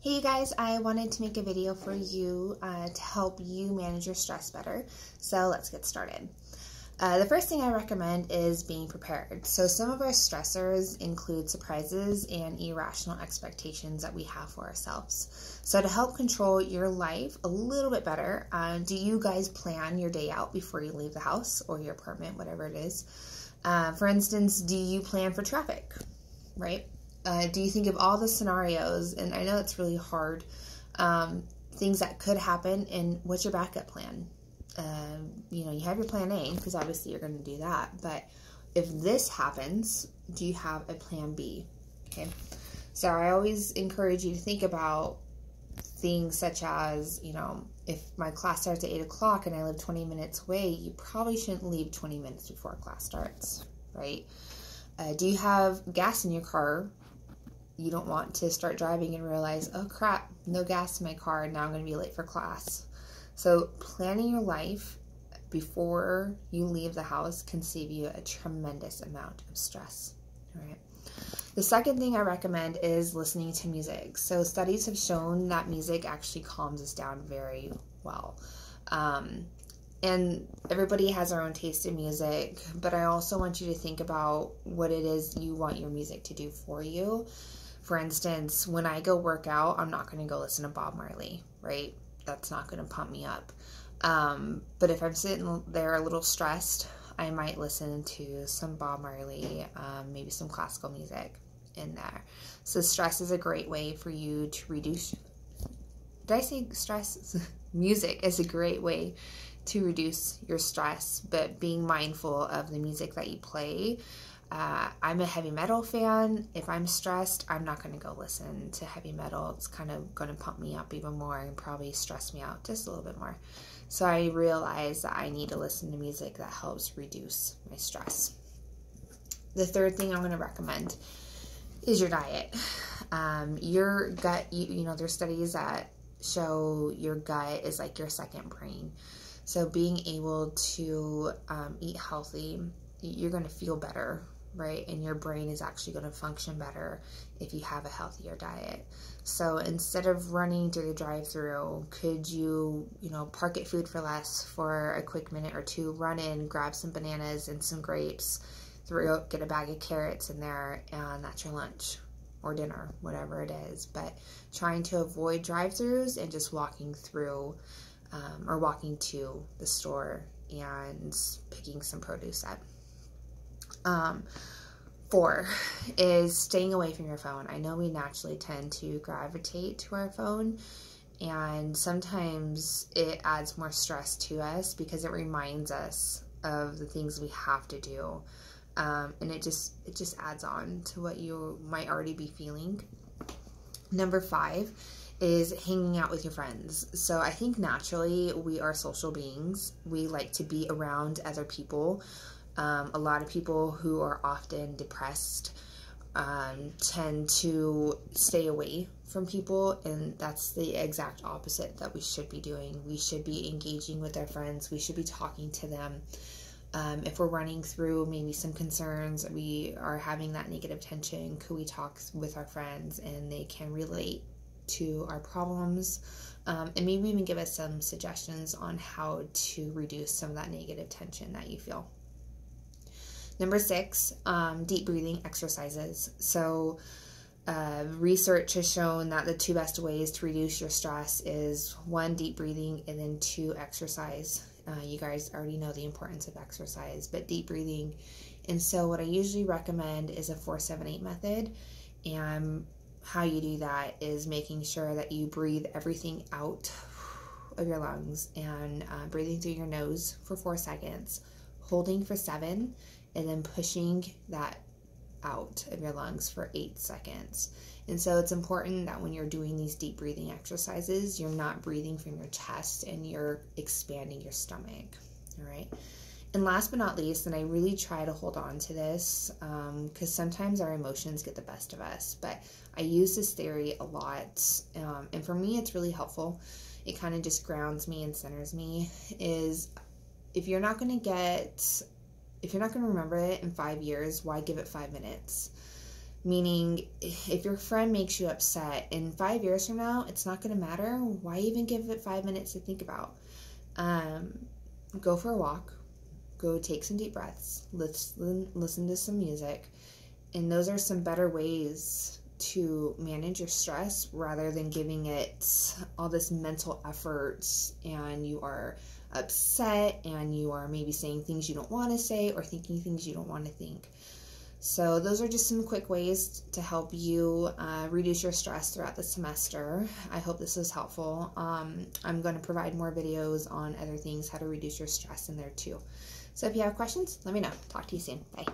Hey you guys, I wanted to make a video for you to help you manage your stress better. So let's get started. The first thing I recommend is being prepared. So some of our stressors include surprises and irrational expectations that we have for ourselves. So to help control your life a little bit better, do you guys plan your day out before you leave the house or your apartment, whatever it is? For instance, do you plan for traffic, right? Do you think of all the scenarios, and I know it's really hard, things that could happen, and what's your backup plan? You have your plan A, because obviously you're going to do that, but if this happens, do you have a plan B? Okay, so I always encourage you to think about things such as, if my class starts at 8 o'clock and I live 20 minutes away, you probably shouldn't leave 20 minutes before class starts, right? Do you have gas in your car? You don't want to start driving and realize, oh crap, no gas in my car, now I'm going to be late for class. So planning your life before you leave the house can save you a tremendous amount of stress. All right. The second thing I recommend is listening to music. So studies have shown that music actually calms us down very well. And everybody has their own taste in music, but I also want you to think about what it is you want your music to do for you. For instance, when I go work out, I'm not going to go listen to Bob Marley, right? That's not going to pump me up. But if I'm sitting there a little stressed, I might listen to some Bob Marley, maybe some classical music in there. So stress is a great way for you to reduce. Did I say stress? Music is a great way to reduce your stress, but being mindful of the music that you play. I'm a heavy metal fan. If I'm stressed, I'm not going to go listen to heavy metal. It's kind of going to pump me up even more and probably stress me out just a little bit more. So I realize that I need to listen to music that helps reduce my stress. The third thing I'm going to recommend is your diet. Your gut, there's studies that show your gut is like your second brain. So being able to eat healthy, you're going to feel better, right? And your brain is actually going to function better if you have a healthier diet. So instead of running to the drive-thru, could you, park at Food 4 Less for a quick minute or two, run in, grab some bananas and some grapes, get a bag of carrots in there, and that's your lunch or dinner, whatever it is. But trying to avoid drive-thrus and just walking through or walking to the store and picking some produce up. 4 is staying away from your phone. I know we naturally tend to gravitate to our phone, and sometimes it adds more stress to us because it reminds us of the things we have to do, and it just adds on to what you might already be feeling. Number 5 is hanging out with your friends. So I think naturally we are social beings. We like to be around other people. A lot of people who are often depressed tend to stay away from people, and that's the exact opposite that we should be doing. We should be engaging with our friends. We should be talking to them. If we're running through maybe some concerns, we are having that negative tension, could we talk with our friends and they can relate to our problems, and maybe even give us some suggestions on how to reduce some of that negative tension that you feel. Number 6, deep breathing exercises. So research has shown that the 2 best ways to reduce your stress is 1, deep breathing, and then 2, exercise. You guys already know the importance of exercise, but deep breathing. And so what I usually recommend is a 4-7-8 method, and how you do that is making sure that you breathe everything out of your lungs and breathing through your nose for 4 seconds, holding for 7, and then pushing that out of your lungs for 8 seconds. And so it's important that when you're doing these deep breathing exercises, you're not breathing from your chest and you're expanding your stomach, all right? And last but not least, and I really try to hold on to this because sometimes our emotions get the best of us, but I use this theory a lot, and for me it's really helpful. It kind of just grounds me and centers me, is if you're not going to remember it in 5 years, why give it 5 minutes? Meaning, if your friend makes you upset, in 5 years from now, it's not going to matter. Why even give it 5 minutes to think about? Go for a walk. Go take some deep breaths. Listen to some music. And those are some better ways to manage your stress rather than giving it all this mental effort and you are upset and you are maybe saying things you don't want to say or thinking things you don't want to think. So those are just some quick ways to help you reduce your stress throughout the semester. I hope this is helpful. I'm going to provide more videos on other things, how to reduce your stress in there too. So if you have questions, let me know. Talk to you soon. Bye.